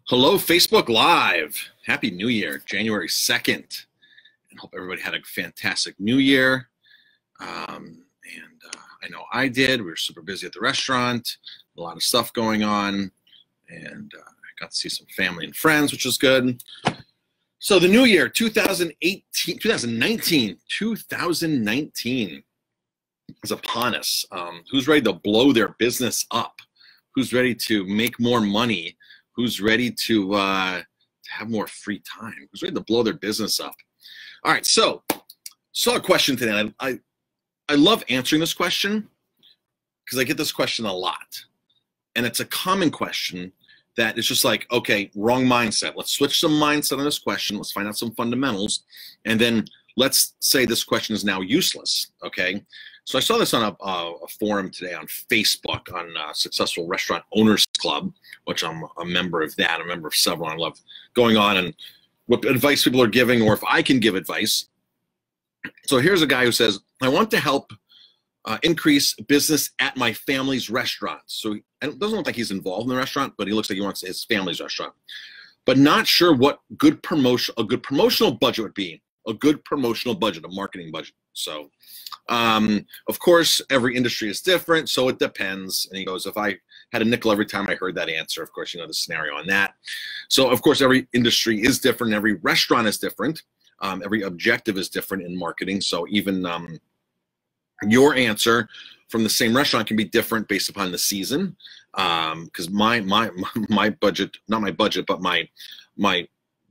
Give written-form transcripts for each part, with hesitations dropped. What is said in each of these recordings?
Hello, Facebook Live. Happy New Year, January 2nd. And hope everybody had a fantastic New Year. I know I did. We were super busy at the restaurant, a lot of stuff going on, and I got to see some family and friends, which was good. So the new year, 2019 is upon us. Who's ready to blow their business up? Who's ready to make more money? Who's ready to have more free time? Who's ready to blow their business up? All right, so saw a question today. I love answering this question because I get this question a lot. And it's a common question that is just like, okay, wrong mindset. Let's switch some mindset on this question. Let's find out some fundamentals. And then let's say this question is now useless, okay? So I saw this on a forum today on Facebook on Successful Restaurant Owners Club, which I'm a member of that, a member of several. I love going on and what advice people are giving, or if I can give advice. So here's a guy who says, I want to help increase business at my family's restaurant. So it doesn't look like he's involved in the restaurant, but he looks like he wants his family's restaurant. But not sure what a good promotional budget would be. A good promotional budget, a marketing budget. So, of course, every industry is different, so it depends. And he goes, if I had a nickel every time I heard that answer, of course, you know the scenario on that. So, of course, every industry is different. Every restaurant is different. Every objective is different in marketing. So even your answer from the same restaurant can be different based upon the season. Because my budget, not my budget, but my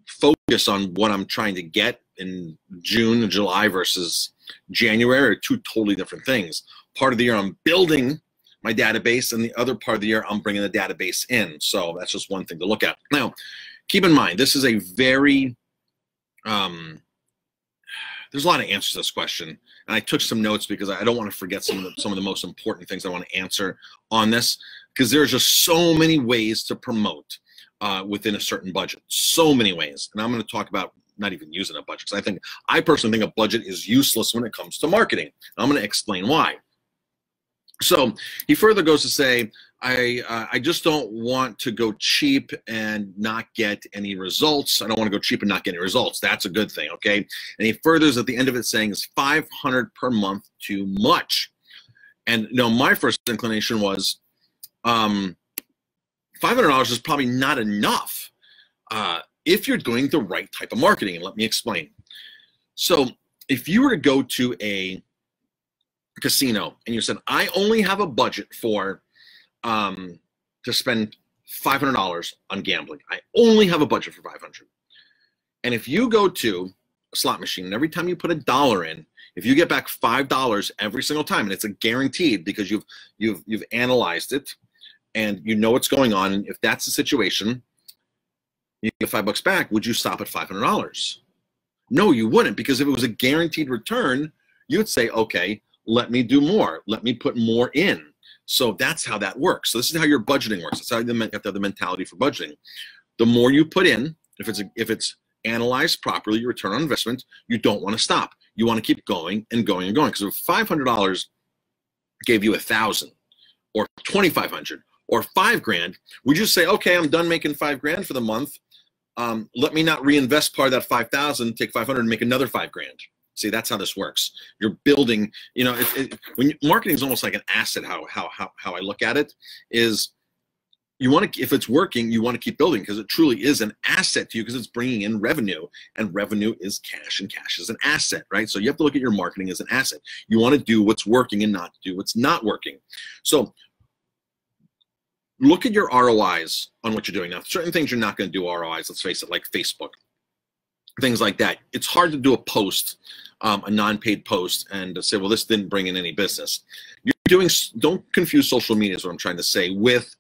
focus on what I'm trying to get in June and July versus January are two totally different things. Part of the year I'm building my database, and the other part of the year I'm bringing the database in. So that's just one thing to look at. Now, keep in mind, this is a very there's a lot of answers to this question, and I took some notes because I don't want to forget some of the most important things I want to answer on this, because there's just so many ways to promote within a certain budget, so many ways. And I'm going to talk about not even using a budget, because I personally think a budget is useless when it comes to marketing. I'm going to explain why. So he further goes to say, I just don't want to go cheap and not get any results. I don't want to go cheap and not get any results. That's a good thing, okay? And he furthers at the end of it saying, is $500 per month too much? And you know, my first inclination was $500 is probably not enough if you're doing the right type of marketing. And let me explain. So if you were to go to a casino and you said, I only have a budget for to spend $500 on gambling. I only have a budget for $500. And if you go to a slot machine and every time you put $1 in, if you get back $5 every single time, and it's a guaranteed because you've analyzed it and you know what's going on, and if that's the situation, you get $5 back, would you stop at $500? No, you wouldn't, because if it was a guaranteed return, you would say, okay, let me do more. Let me put more in. So that's how that works. So this is how your budgeting works. That's how you have to have the mentality for budgeting. The more you put in, if it's analyzed properly, your return on investment, you don't want to stop. You want to keep going and going and going. Because if $500 gave you $1,000 or $2,500 or $5,000, would you say, okay, I'm done making $5,000 for the month. Let me not reinvest part of that $5,000, take $500 and make another $5,000. See, that's how this works. You're building, you know, marketing is almost like an asset. How I look at it is, you want to, if it's working, you want to keep building because it truly is an asset to you because it's bringing in revenue, and revenue is cash, and cash is an asset, right? So you have to look at your marketing as an asset. You want to do what's working and not do what's not working. So look at your ROIs on what you're doing. Now, certain things you're not going to do ROIs, let's face it, like Facebook, things like that. It's hard to do a post, a non-paid post, and say, well, this didn't bring in any business. Don't confuse social media, is what I'm trying to say, with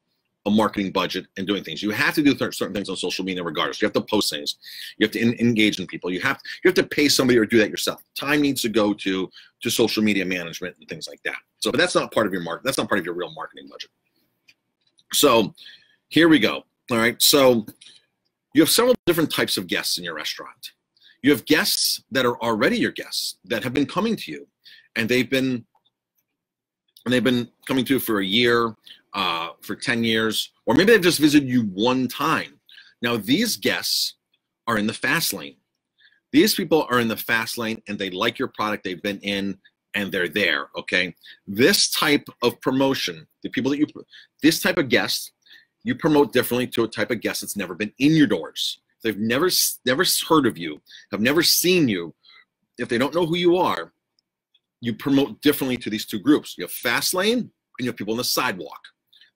a marketing budget and doing things. You have to do certain things on social media regardless. You have to post things. You have to engage in people. You have to pay somebody or do that yourself. Time needs to go to social media management and things like that. So, but that's not part of your that's not part of your real marketing budget. So here we go. All right. So you have several different types of guests in your restaurant. You have guests that are already your guests that have been coming to you, and they've been coming to you for a year, for 10 years, or maybe they've just visited you one time. Now, these guests are in the fast lane. These people are in the fast lane and they like your product, they've been in, and they're there, okay? This type of promotion, this type of guest, you promote differently to a type of guest that's never been in your doors. They've never heard of you, have never seen you. If they don't know who you are, you promote differently to these two groups. You have fast lane and you have people on the sidewalk.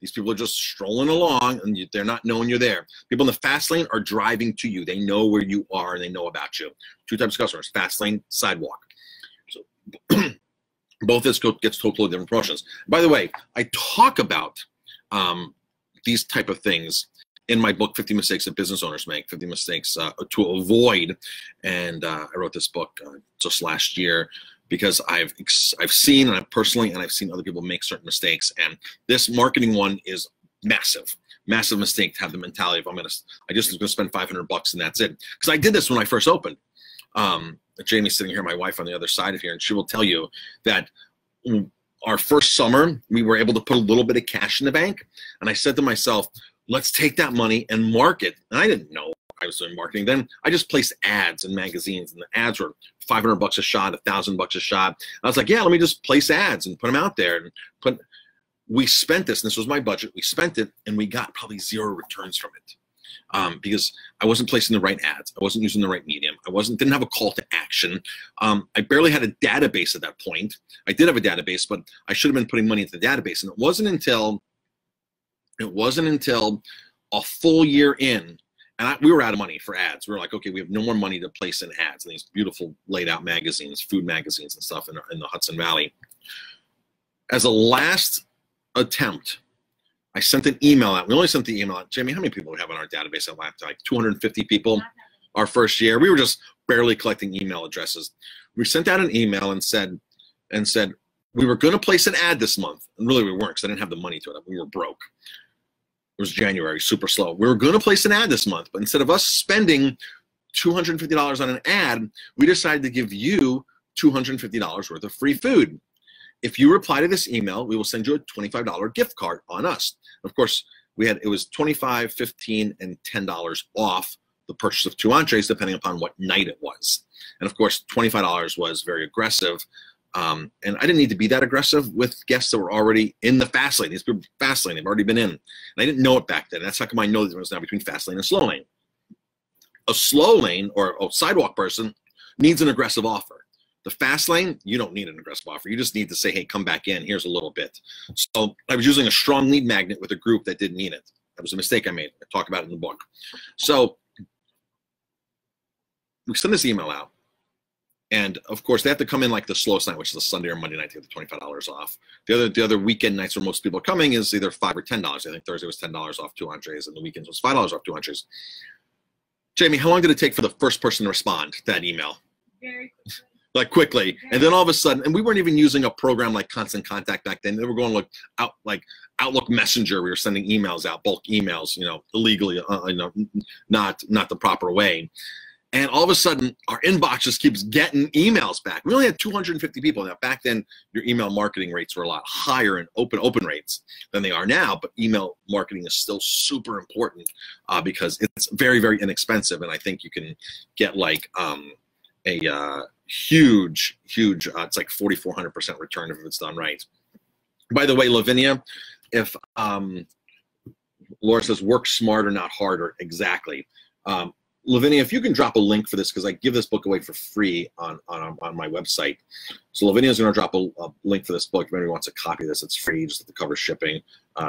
These people are just strolling along and they're not knowing you're there. People in the fast lane are driving to you. They know where you are and they know about you. Two types of customers, fast lane, sidewalk. So both this gets totally different promotions. By the way, I talk about these type of things in my book, 50 Mistakes That Business Owners Make, 50 Mistakes to Avoid. And I wrote this book just last year because I've seen, and I've seen other people make certain mistakes. And this marketing one is massive mistake to have the mentality of I just was gonna spend $500 and that's it. Because I did this when I first opened. Jamie's sitting here, my wife on the other side of here, and she will tell you that our first summer, we were able to put a little bit of cash in the bank. And I said to myself, let's take that money and market. And I didn't know I was doing marketing then. I just placed ads in magazines, and the ads were $500 a shot, $1,000 a shot. I was like, yeah, let me just place ads and put them out there. And we spent this, and this was my budget. We spent it, and we got probably zero returns from it. Because I wasn't placing the right ads. I wasn't using the right medium. Didn't have a call to action. I barely had a database at that point. I did have a database, but I should have been putting money into the database. And it wasn't until a full year in, and we were out of money for ads. We were like, okay, we have no more money to place in ads in these beautiful laid out magazines, food magazines and stuff in the Hudson Valley. As a last attempt, I sent an email out. We only sent the email out. Jamie, how many people do we have on our database at last? Like 250 people our first year. We were just barely collecting email addresses. We sent out an email and said we were going to place an ad this month. And really we weren't, because I didn't have the money to it. We were broke. It was January, super slow. We were going to place an ad this month, but instead of us spending $250 on an ad, we decided to give you $250 worth of free food. If you reply to this email, we will send you a $25 gift card on us. Of course, it was $25, $15, and $10 off the purchase of 2 entrees, depending upon what night it was. And of course, $25 was very aggressive. And I didn't need to be that aggressive with guests that were already in the fast lane. These people fast lane, they've already been in. And I didn't know it back then. That's how come I know the difference now between fast lane and slow lane. A slow lane or a sidewalk person needs an aggressive offer. The fast lane, you don't need an aggressive offer. You just need to say, hey, come back in. Here's a little bit. So I was using a strong lead magnet with a group that didn't need it. That was a mistake I made. I talk about it in the book. So we send this email out. And of course, they have to come in like the slowest night, which is a Sunday or Monday night to get the $25 off. The other weekend nights where most people are coming is either $5 or $10. I think Thursday was $10 off 2 entrees, and the weekends was $5 off 2 entrees. Jamie, how long did it take for the first person to respond to that email? Very quickly. Like quickly. And then all of a sudden, and we weren't even using a program like Constant Contact back then. They were going like Outlook Messenger. We were sending emails out, bulk emails, illegally, not the proper way. And all of a sudden, our inbox just keeps getting emails back. We only had 250 people. Now, back then, your email marketing rates were a lot higher in open rates than they are now. But email marketing is still super important because it's very, very inexpensive. And I think you can get like a huge, it's like 4,400% return if it's done right. By the way, Lavinia, if Laura says work smarter, not harder, exactly. Lavinia, if you can drop a link for this, because I give this book away for free on my website. So Lavinia's going to drop a link for this book. If anybody wants a copy of this, it's free, just at the cover shipping.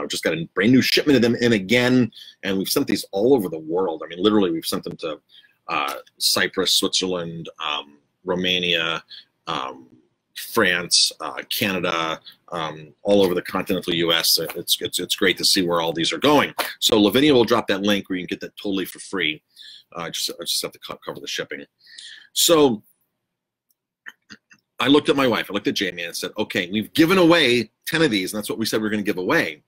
Just got a brand new shipment of them in again, and we've sent these all over the world. I mean, literally, we've sent them to Cyprus, Switzerland, Romania, France, Canada, all over the continental U.S. It's great to see where all these are going. So Lavinia will drop that link where you can get that totally for free. I just have to cover the shipping. So I looked at my wife, I looked at Jamie, and said, okay, we've given away 10 of these, and that's what we said we were going to give away.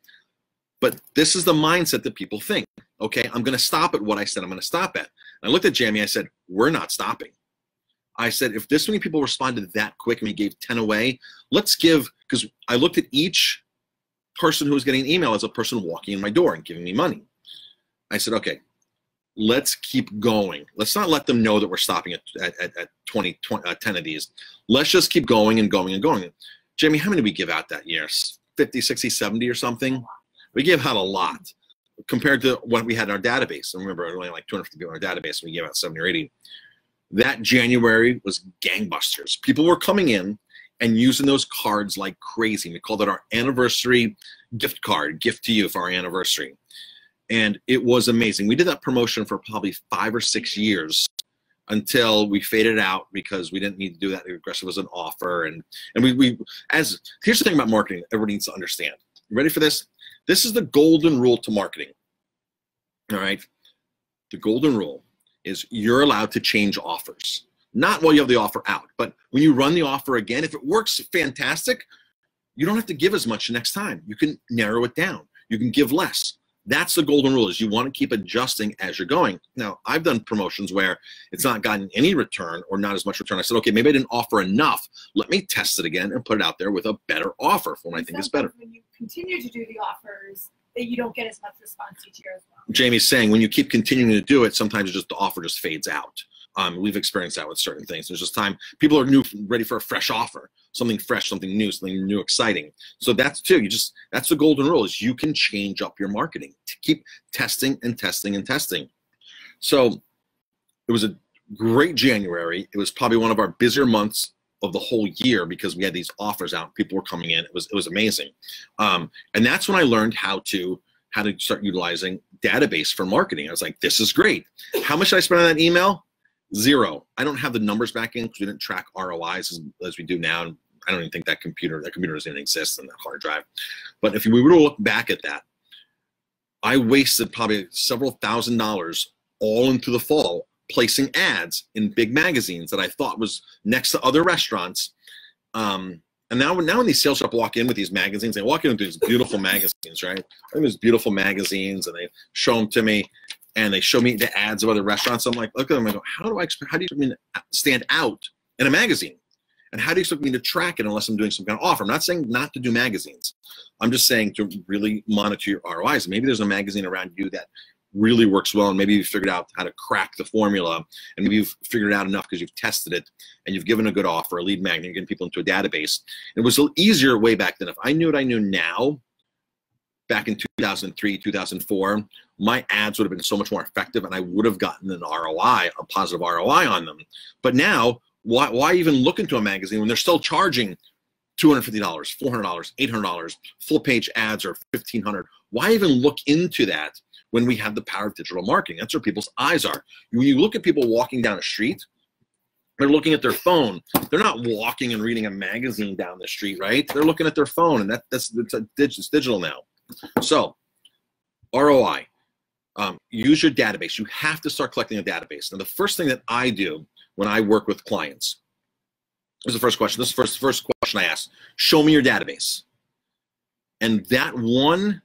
But this is the mindset that people think. Okay, I'm going to stop at what I said I'm going to stop at. And I looked at Jamie, I said, we're not stopping. I said, if this many people responded that quick and we gave 10 away, let's give, because I looked at each person who was getting an email as a person walking in my door and giving me money. I said, okay, let's keep going. Let's not let them know that we're stopping at 10 of these. Let's just keep going and going and going. Jamie, how many did we give out that year? 50, 60, 70 or something? We gave out a lot compared to what we had in our database. I remember only like 250 people in our database, and we gave out 70 or 80. That January was gangbusters. People were coming in and using those cards like crazy. We called it our anniversary gift card, gift to you for our anniversary. And it was amazing. We did that promotion for probably 5 or 6 years until we faded out because we didn't need to do that aggressive as an offer. And here's the thing about marketing everybody needs to understand. You ready for this? This is the golden rule to marketing. All right. The golden rule is you're allowed to change offers. Not while you have the offer out, but when you run the offer again, if it works fantastic, you don't have to give as much next time. You can narrow it down. You can give less. That's the golden rule, is you want to keep adjusting as you're going. Now, I've done promotions where it's not gotten any return or not as much return. I said, okay, maybe I didn't offer enough. Let me test it again and put it out there with a better offer for what I think is better. When you continue to do the offers, that you don't get as much response each year as well. Jamie's saying when you keep continuing to do it, sometimes the offer just fades out. We've experienced that with certain things. There's just time. People are ready for a fresh offer, something fresh, something new, exciting. So that's too. That's the golden rule, is you can change up your marketing to keep testing and testing and testing. So it was a great January. It was probably one of our busier months of the whole year because we had these offers out. People were coming in. It was amazing. And that's when I learned how to start utilizing database for marketing. I was like, this is great. How much did I spend on that email? 0. I don't have the numbers back in because we didn't track ROIs as we do now. And I don't even think that computer doesn't even exist in that hard drive. But if we were to look back at that, I wasted probably several $1,000s all into the fall placing ads in big magazines that I thought was next to other restaurants. And now when these sales reps walk in with these magazines, they walk in with these beautiful magazines, right? And these beautiful magazines, and they show them to me. And they show me the ads of other restaurants. I'm like, look at them. I go, how do you expect me to stand out in a magazine? And how do you expect me to track it unless I'm doing some kind of offer? I'm not saying not to do magazines. I'm just saying to really monitor your ROIs. Maybe there's a magazine around you that really works well, and maybe you've figured out how to crack the formula, and maybe you've figured it out enough because you've tested it, and you've given a good offer, a lead magnet, you're getting people into a database. It was a little easier way back then. If I knew what I knew now, back in 2003, 2004, my ads would have been so much more effective, and I would have gotten an ROI, a positive ROI on them. But now, why even look into a magazine when they're still charging $250, $400, $800, full-page ads are $1,500? Why even look into that when we have the power of digital marketing? That's where people's eyes are. When you look at people walking down a street, they're looking at their phone. They're not walking and reading a magazine down the street, right? They're looking at their phone, and it's digital now. So, ROI. Use your database. You have to start collecting a database. Now, the first thing that I do when I work with clients, this is the first question. This is the first question I ask. Show me your database. And that one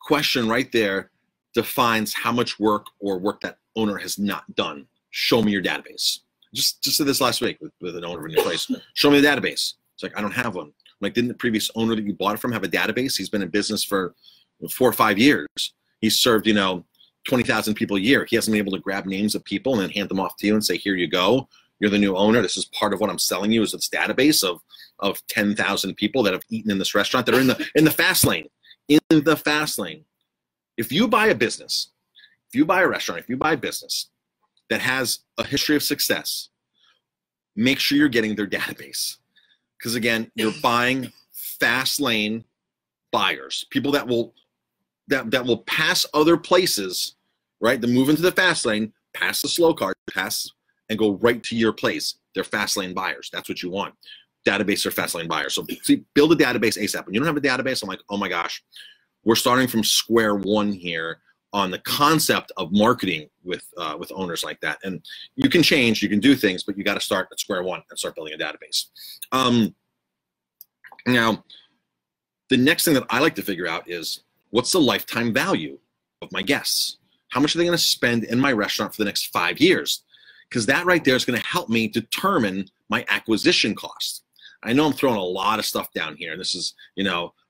question right there defines how much work or work that owner has not done. Show me your database. Just did this last week with an owner in your place. Show me the database. It's like, I don't have one. I'm like, didn't the previous owner that you bought it from have a database? He's been in business for 4 or 5 years. He's served, 20,000 people a year. He hasn't been able to grab names of people and then hand them off to you and say, here you go. You're the new owner. This is part of what I'm selling you, is this database of 10,000 people that have eaten in this restaurant that are in the fast lane. In the fast lane. If you buy a business, if you buy a restaurant, if you buy a business that has a history of success, make sure you're getting their database. Because again, you're buying fast lane buyers, people that will pass other places, right? They move into the fast lane, pass the slow card, pass and go right to your place. They're fast lane buyers. That's what you want. Database or fast lane buyers. So see, build a database ASAP. When you don't have a database, I'm like, oh my gosh, we're starting from square one here on the concept of marketing with owners like that. And you can change, you can do things, but you got to start at square one and start building a database. Now, the next thing that I like to figure out is, what's the lifetime value of my guests? How much are they going to spend in my restaurant for the next 5 years? Because that right there is going to help me determine my acquisition cost. I know I'm throwing a lot of stuff down here. This is,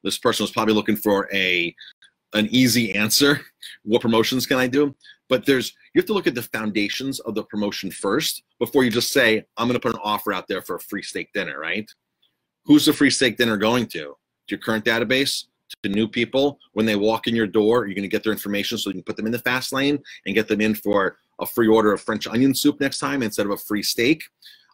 this person was probably looking for a an easy answer. What promotions can I do? But you have to look at the foundations of the promotion first before you just say, I'm going to put an offer out there for a free steak dinner, right? Who's the free steak dinner going to? To your current database? To new people? When they walk in your door, you're going to get their information so you can put them in the fast lane and get them in for a free order of French onion soup next time instead of a free steak.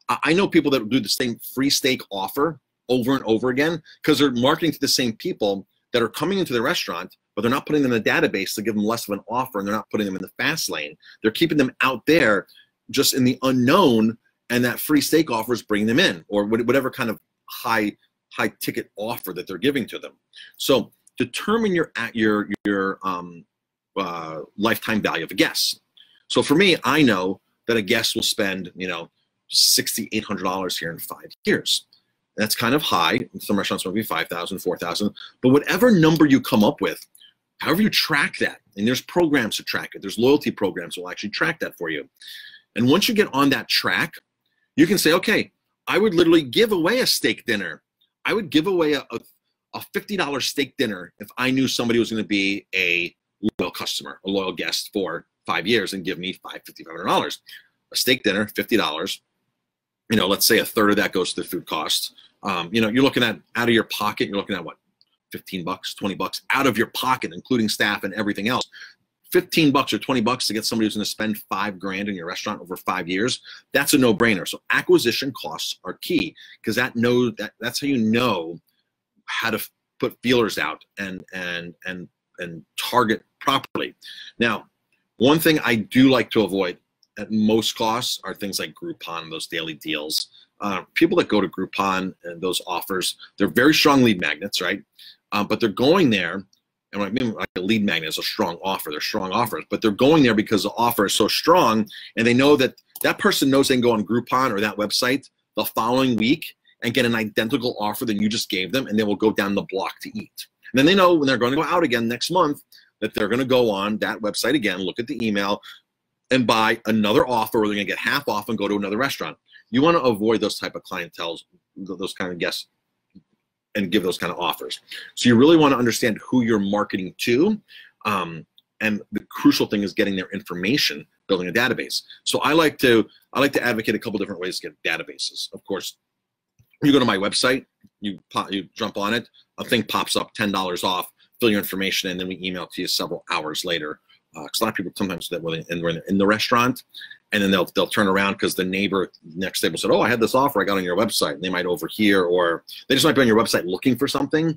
I know people that do the same free steak offer over and over again because they're marketing to the same people that are coming into the restaurant, but they're not putting them in the database to give them less of an offer, and they're not putting them in the fast lane. They're keeping them out there just in the unknown, and that free steak offer is bringing them in, or whatever kind of high ticket offer that they're giving to them. So determine your lifetime value of a guest. So for me, I know that a guest will spend, $600 to $800 here in 5 years. That's kind of high. Some restaurants might be 5,000, 4,000, but whatever number you come up with, however you track that, and there's programs to track it. There's loyalty programs that will actually track that for you. And once you get on that track, you can say, okay, I would literally give away a steak dinner. I would give away a $50 steak dinner if I knew somebody was going to be a loyal customer, a loyal guest for 5 years and give me $500. A steak dinner, $50. Let's say a third of that goes to the food cost. You're looking at out of your pocket, you're looking at what, $15, $20 out of your pocket, including staff and everything else. $15 or $20 to get somebody who's going to spend $5,000 in your restaurant over 5 years. That's a no-brainer. So acquisition costs are key because that's how you know how to put feelers out and target properly. Now, one thing I do like to avoid at most costs are things like Groupon, those daily deals. People that go to Groupon and those offers, they're very strong lead magnets, right? But they're going there, and what I mean like a lead magnet is a strong offer. They're strong offers, but they're going there because the offer is so strong, and they know that that person knows they can go on Groupon or that website the following week and get an identical offer than you just gave them, and they will go down the block to eat. And then they know when they're going to go out again next month that they're going to go on that website again, look at the email, and buy another offer, or they're going to get half off and go to another restaurant. You want to avoid those type of clientels, those kind of guests, and give those kind of offers. So you really want to understand who you're marketing to, and the crucial thing is getting their information, building a database. So I like to advocate a couple different ways to get databases. Of course, you go to my website, you jump on it, a thing pops up, $10 off, fill your information, and then we email to you several hours later. Because a lot of people sometimes do that when they're in the restaurant, and then they'll turn around because the neighbor next table said, oh, I had this offer I got on your website. And they might overhear, or they just might be on your website looking for something,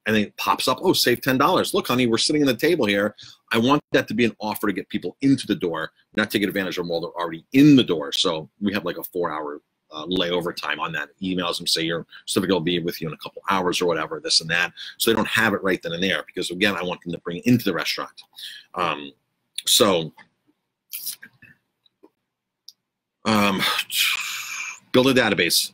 and then it pops up, oh, save $10. Look, honey, we're sitting at the table here. I want that to be an offer to get people into the door, not take advantage of them while they're already in the door. So we have like a 4-hour layover time on that. Emails them, say your certificate will be with you in a couple hours or whatever, this and that. So they don't have it right then and there, because again, I want them to bring it into the restaurant. So build a database,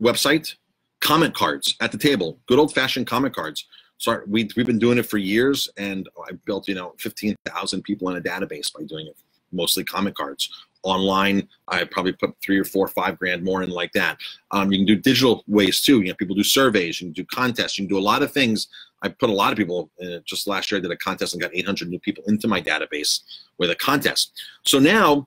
website, comment cards at the table, good old fashioned comment cards. So we've been doing it for years, and I built 15,000 people in a database by doing it, mostly comment cards. Online, I probably put $3 or $4 or $5 more in like that. You can do digital ways too. People do surveys, you can do contests, you can do a lot of things. I put a lot of people in it. Just last year I did a contest and got 800 new people into my database with a contest. So now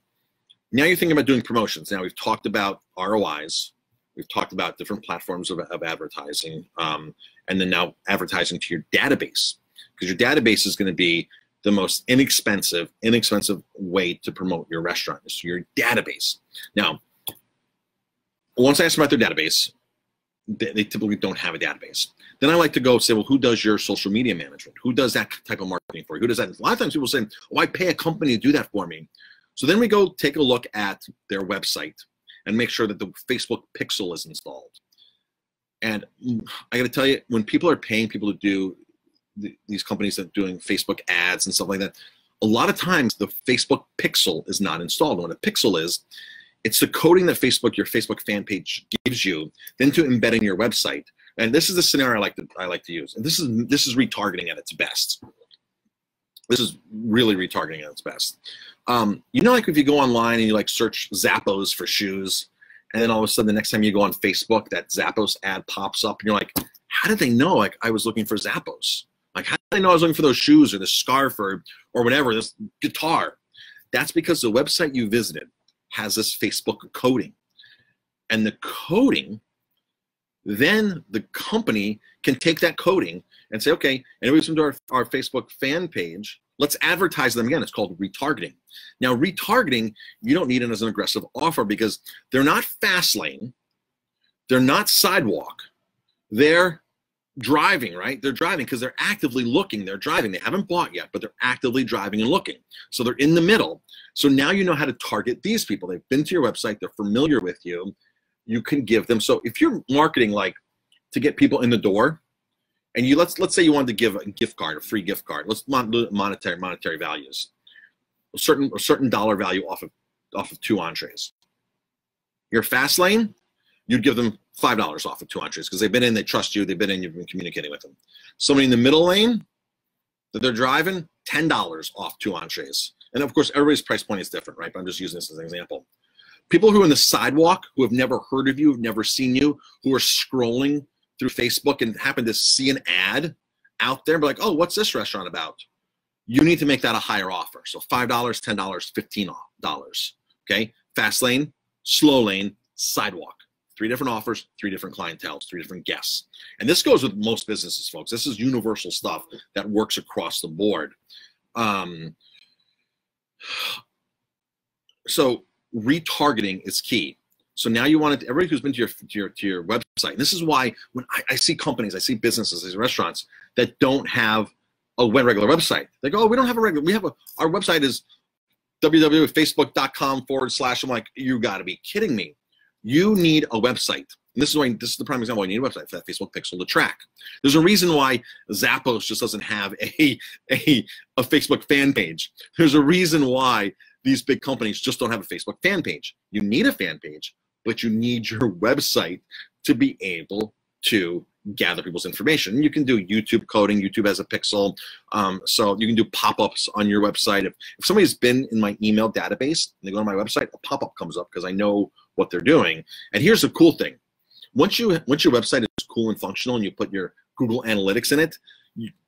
you're thinking about doing promotions. Now we've talked about ROIs, we've talked about different platforms of advertising, and then now advertising to your database, because your database is going to be the most inexpensive way to promote your restaurant is your database. Now, once I ask them about their database, they typically don't have a database. Then I like to go say, well, who does your social media management? Who does that type of marketing for you? Who does that? A lot of times people say, oh, I pay a company to do that for me. So then we go take a look at their website and make sure that the Facebook pixel is installed. And I got to tell you, when people are paying people to do these companies that are doing Facebook ads and stuff like that, a lot of times the Facebook pixel is not installed. And what a pixel is, it's the coding that your Facebook fan page gives you, then to embed in your website. And this is the scenario I like to use. And this is retargeting at its best. This is really retargeting at its best. Like if you go online and you search Zappos for shoes, and then all of a sudden the next time you go on Facebook, that Zappos ad pops up, and you're like, how did they know I was looking for Zappos? Like, how did I know I was looking for those shoes or the scarf or whatever, this guitar? That's because the website you visited has this Facebook coding. And the coding, then the company can take that coding and say, okay, anybody's come to our Facebook fan page, let's advertise them again. It's called retargeting. Now, retargeting, you don't need it as an aggressive offer because they're not fast lane, they're not sidewalk, they're driving, right? They're driving because they're actively looking. They're driving. They haven't bought yet, but they're actively driving and looking. So they're in the middle. So now you know how to target these people. They've been to your website. They're familiar with you. You can give them. So if you're marketing like to get people in the door, and you let's say you wanted to give a gift card, a free gift card. Let's monetary values, a certain dollar value off of 2 entrees. Your fast lane, you'd give them $5 off of 2 entrees because they've been in, they trust you, they've been in, you've been communicating with them. Somebody in the middle lane that they're driving, $10 off 2 entrees. And of course, everybody's price point is different, right? But I'm just using this as an example. People who are in the sidewalk, who have never heard of you, have never seen you, who are scrolling through Facebook and happen to see an ad out there, be like, oh, what's this restaurant about? You need to make that a higher offer. So $5, $10, $15. Okay? Fast lane, slow lane, sidewalk. 3 different offers, 3 different clienteles, 3 different guests. And this goes with most businesses, folks. This is universal stuff that works across the board. So retargeting is key. So now you want it, everybody who's been to your website, and this is why when I see companies, I see businesses, I see restaurants that don't have a regular website. They go, oh, we don't have a regular, our website is www.facebook.com/ I'm like, you gotta be kidding me. You need a website. And this is the prime example why you need a website for that Facebook pixel to track. There's a reason why Zappos just doesn't have a Facebook fan page. There's a reason why these big companies just don't have a Facebook fan page. You need a fan page, but you need your website to be able to gather people's information. You can do YouTube coding. YouTube has a pixel. So you can do pop-ups on your website. If somebody's been in my email database and they go to my website, a pop-up comes up because I know what they're doing. And here's the cool thing. Once your website is cool and functional and you put your Google Analytics in it,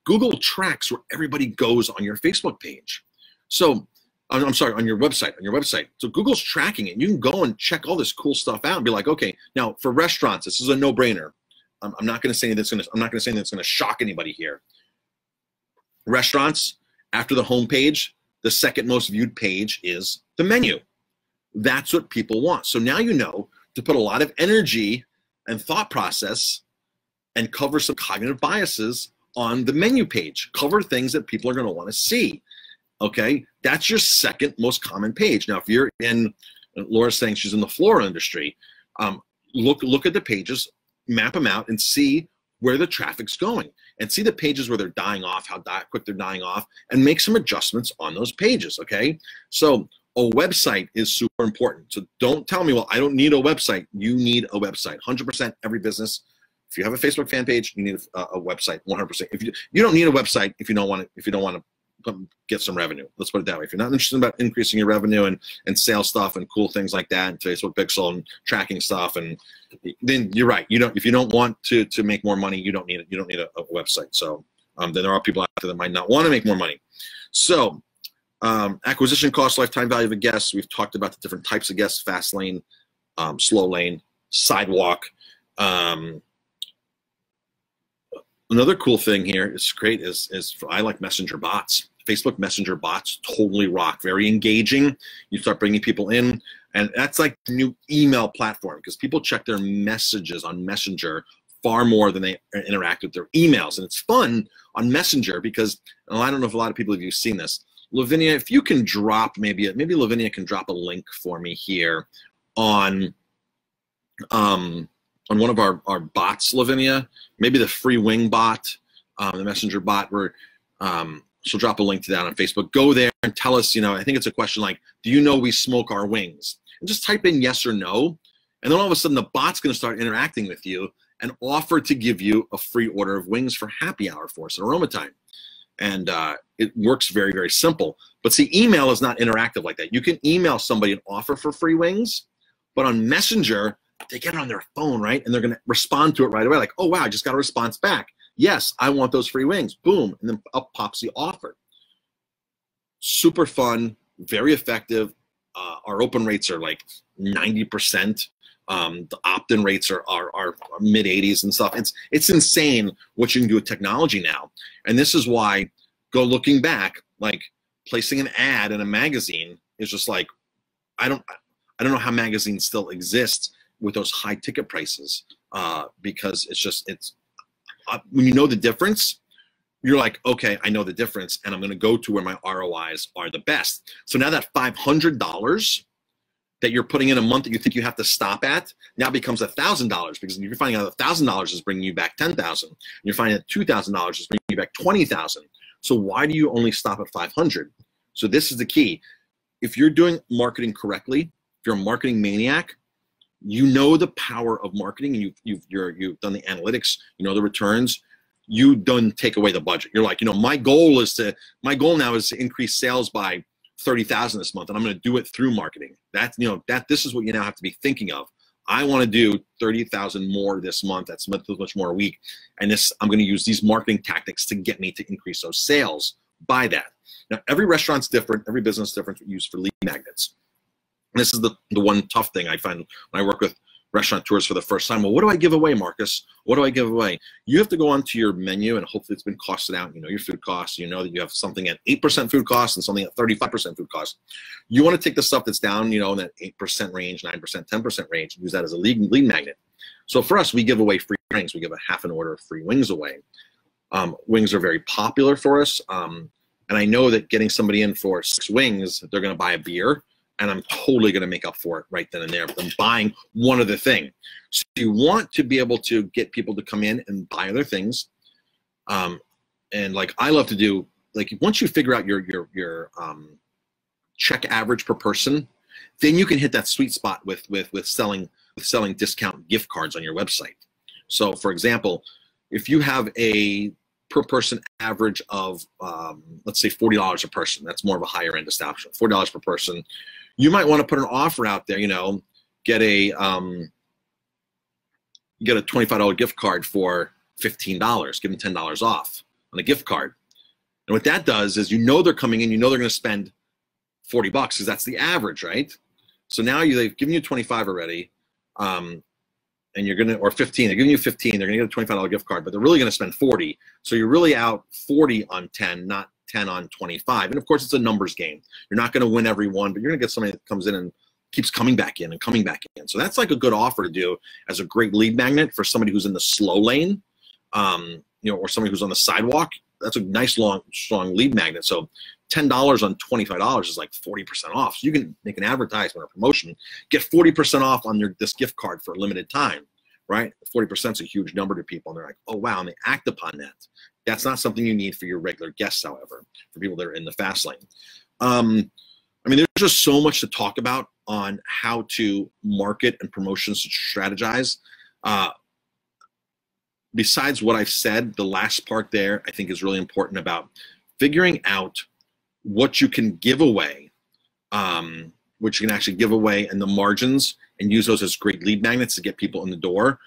Google tracks where everybody goes on your Facebook page. So I'm sorry, on your website. So Google's tracking it. You can go and check all this cool stuff out and be like, okay, now for restaurants, this is a no-brainer. I'm not going to say anything that's going to shock anybody here. Restaurants, after the home page, the second most viewed page is the menu. That's what people want. So now you know to put a lot of energy and thought process and cover some cognitive biases on the menu page. Cover things that people are going to want to see. Okay, that's your second most common page. Now, if you're in, Laura's saying she's in the floral industry, look at the pages, map them out, and see where the traffic's going, and see the pages where they're dying off, how quick they're dying off, and make some adjustments on those pages. Okay, so a website is super important. So don't tell me, well, I don't need a website. You need a website. 100% every business. If you have a Facebook fan page, you need a website. 100%. If you don't need a website if you don't want to get some revenue. Let's put it that way. If you're not interested about increasing your revenue and sales stuff and cool things like that, and Facebook pixel and tracking stuff, and then you're right. If you don't want to make more money, you don't need it. You don't need a website. So then there are people out there that might not want to make more money. So acquisition cost, lifetime value of a guest. We've talked about the different types of guests: fast lane, slow lane, sidewalk. Another cool thing here is great is I like messenger bots. Facebook Messenger bots totally rock. Very engaging. You start bringing people in, and that's like the new email platform because people check their messages on Messenger far more than they interact with their emails. And it's fun on Messenger because, and I don't know if a lot of people have you seen this. Lavinia, if you can drop maybe Lavinia can drop a link for me here on one of our bots, Lavinia, maybe the free wing bot, the Messenger bot, where she'll drop a link to that on Facebook. Go there and tell us, I think it's a question like, do you know we smoke our wings? And just type in yes or no. And then all of a sudden the bot's going to start interacting with you and offer to give you a free order of wings for happy hour for us at Aroma Time. And it works very, very simple. But see, email is not interactive like that. You can email somebody an offer for free wings, but on Messenger, they get it on their phone, right? And they're going to respond to it right away. Like, oh, wow, I just got a response back. Yes, I want those free wings. Boom, and then up pops the offer. Super fun, very effective. Our open rates are like 90%. The opt-in rates are mid 80s and stuff. It's insane what you can do with technology now. And this is why, looking back, like placing an ad in a magazine is just like, I don't know how magazines still exist with those high ticket prices, because it's when you know the difference, you're like, okay, I know the difference, and I'm going to go to where my ROIs are the best. So now that $500 that you're putting in a month that you think you have to stop at now becomes $1,000, because you're finding out $1,000 is bringing you back 10,000. You're finding that $2,000 is bringing you back 20,000. So why do you only stop at 500? So this is the key. If you're doing marketing correctly, if you're a marketing maniac, you know the power of marketing, and you've done the analytics, you know the returns. You don't take away the budget. You're like, my goal now is to increase sales by 30,000 this month, and I'm going to do it through marketing. This is what you now have to be thinking of. I want to do 30,000 more this month. That's much more a week, and I'm going to use these marketing tactics to get me to increase those sales by that. Now, every restaurant's different. Every business is different. Used for lead magnets. And this is the one tough thing I find when I work with restaurateurs for the first time. Well, what do I give away, Marcus? What do I give away? You have to go onto your menu, and hopefully it's been costed out. You know your food costs. You know that you have something at 8% food costs and something at 35% food costs. You want to take the stuff that's down, in that 8% range, 9%, 10% range, and use that as a lead magnet. So for us, we give away free wings. We give a half an order of free wings away. Wings are very popular for us. And I know that getting somebody in for 6 wings, they're going to buy a beer. And I'm totally going to make up for it right then and there with them buying one other thing. So you want to be able to get people to come in and buy other things. And like I love to do, like once you figure out your check average per person, then you can hit that sweet spot with selling discount gift cards on your website. So for example, if you have a per person average of let's say $40 a person, that's more of a higher end establishment, $40 per person. You might want to put an offer out there, get a $25 gift card for $15, give them $10 off on a gift card. And what that does is they're coming in, they're going to spend $40 because that's the average, right? So now they've given you 25 already, and you're going to, or 15, they're giving you 15, they're going to get a $25 gift card, but they're really going to spend 40. So you're really out 40 on 10, not 10 on 25. And of course, it's a numbers game. You're not going to win every one, but you're going to get somebody that comes in and keeps coming back in and coming back in. So that's like a good offer to do as a great lead magnet for somebody who's in the slow lane, or somebody who's on the sidewalk. That's a nice, long, strong lead magnet. So $10 on $25 is like 40% off. So you can make an advertisement or promotion, get 40% off on this gift card for a limited time, right? 40% is a huge number to people, and they're like, oh, wow, and they act upon that. That's not something you need for your regular guests, however, for people that are in the fast lane. There's just so much to talk about on how to market and promotions to strategize. Besides what I've said, the last part there I think is really important about figuring out what you can give away, which you can actually give away in the margins and use those as great lead magnets to get people in the door.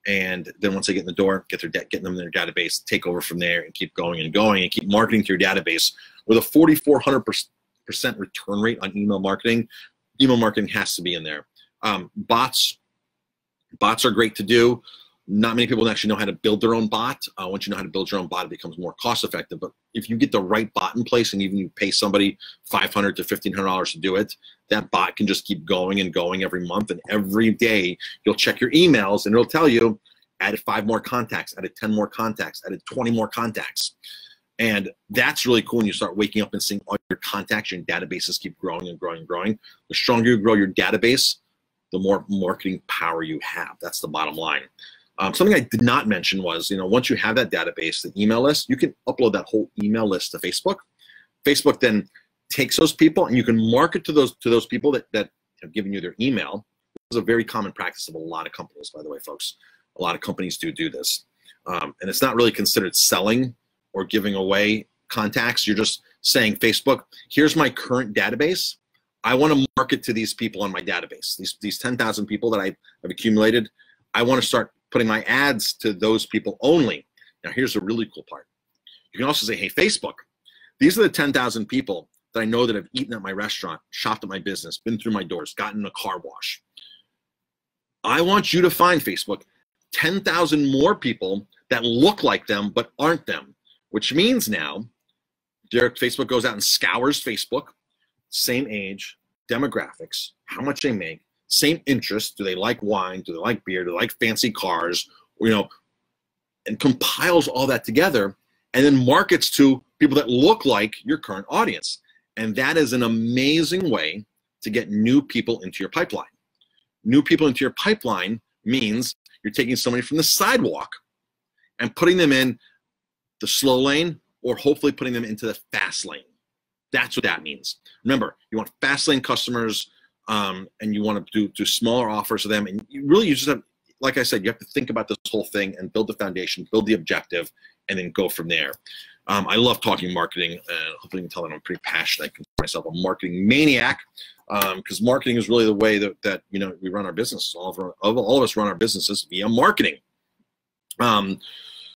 And then once they get in the door, get them in their database, take over from there, and keep going and going, and keep marketing through your database. With a 4,400% return rate on email marketing has to be in there. Bots are great to do. Not many people actually know how to build their own bot. Once you know how to build your own bot, it becomes more cost effective. But if you get the right bot in place, and even you pay somebody $500 to $1,500 to do it, that bot can just keep going and going every month. And every day you'll check your emails, and it'll tell you, added 5 more contacts, added 10 more contacts, added 20 more contacts. And that's really cool when you start waking up and seeing all your contacts, your databases keep growing and growing and growing. The stronger you grow your database, the more marketing power you have. That's the bottom line. Something I did not mention was, once you have that database, the email list, you can upload that whole email list to Facebook. Facebook then takes those people, and you can market to those people that have given you their email. This is a very common practice of a lot of companies, by the way, folks. A lot of companies do this. And it's not really considered selling or giving away contacts. You're just saying, Facebook, here's my current database. I want to market to these people on my database. These 10,000 people that I've accumulated, I want to start putting my ads to those people only. Now, here's the really cool part. You can also say, hey, Facebook, these are the 10,000 people that I know that have eaten at my restaurant, shopped at my business, been through my doors, gotten a car wash. I want you to find, Facebook, 10,000 more people that look like them but aren't them, which means now Facebook goes out and scours Facebook, same age, demographics, how much they make, same interests. Do they like wine? Do they like beer? Do they like fancy cars? You know, and compiles all that together and then markets to people that look like your current audience. And that is an amazing way to get new people into your pipeline. New people into your pipeline means you're taking somebody from the sidewalk and putting them in the slow lane or hopefully putting them into the fast lane. That's what that means. Remember, you want fast lane customers and you want to do smaller offers to them. And you just have, like I said, you have to think about this whole thing and build the foundation, build the objective, and then go from there. I love talking marketing. Hopefully you can tell that I'm pretty passionate. I consider myself a marketing maniac because marketing is really the way that we run our business. All of us run our businesses via marketing.